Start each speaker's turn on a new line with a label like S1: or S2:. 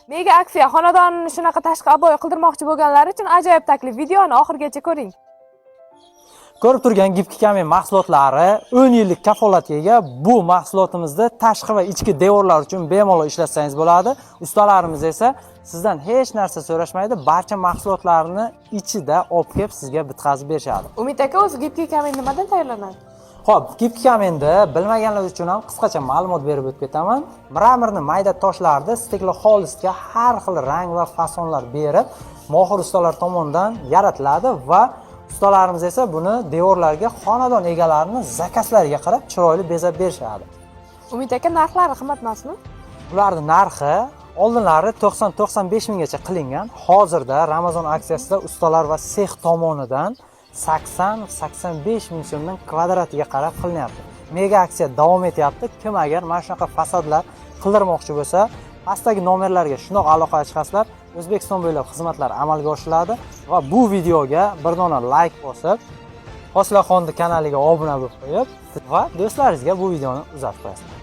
S1: Mega aksiya xonadonni shunaqa tashqi aboy qildirmoqchi bo'lganlar uchun ajoyib taklif. Videoni oxirigacha ko'ring.
S2: Ko'rib turgan Gipki kamin mahsulotlari 10 yillik kafolatga ega. Bu mahsulotimizni tashqi va ichki devorlar uchun bemalol ishlatsangiz bo'ladi. Ustalarimiz esa sizdan hech narsa so'rashmaydi, barcha mahsulotlarni ichida olib kelib sizga bitkazib berishadi.
S1: Umid aka, o'zi Gipki kamin nimadan tayyorlanadi?
S2: Xo'p, Gipki kaminni bilmaganlar uchun ham qisqacha ma'lumot berib o'tib ketaman. Mramorni mayda toshlarni stiklo xolisga har xil rang va fasonlar berib, mohir ustalar tomonidan yaratiladi va ustalarimiz esa buni devorlarga xonadon egalarining zakazlariga qarab chiroyli bezab berishadi.
S1: Umid aka, narxlari qimmat emasmi?
S2: Ularning narxi oldinlari 90-95 minggacha qilingan. Hozirda Ramazon aksiyasida ustalar va sex tomonidan 80-85 ming so'mdan kvadratiga qarab qilinyapti. Mega aksiya davom etyapti. Kim agar mana shunaqa fasodlar qildirmoqchi bo'lsa, pastdagi nomerlarga shundoq aloqa chiqasizlar. O'zbekiston bo'ylab xizmatlar amalga oshiriladi va bu videoga bir dona like bosib, Hosilaxonni kanaliga obuna bo'lib qo'yib va do'stlaringizga bu videoni uzatib qo'yasiz.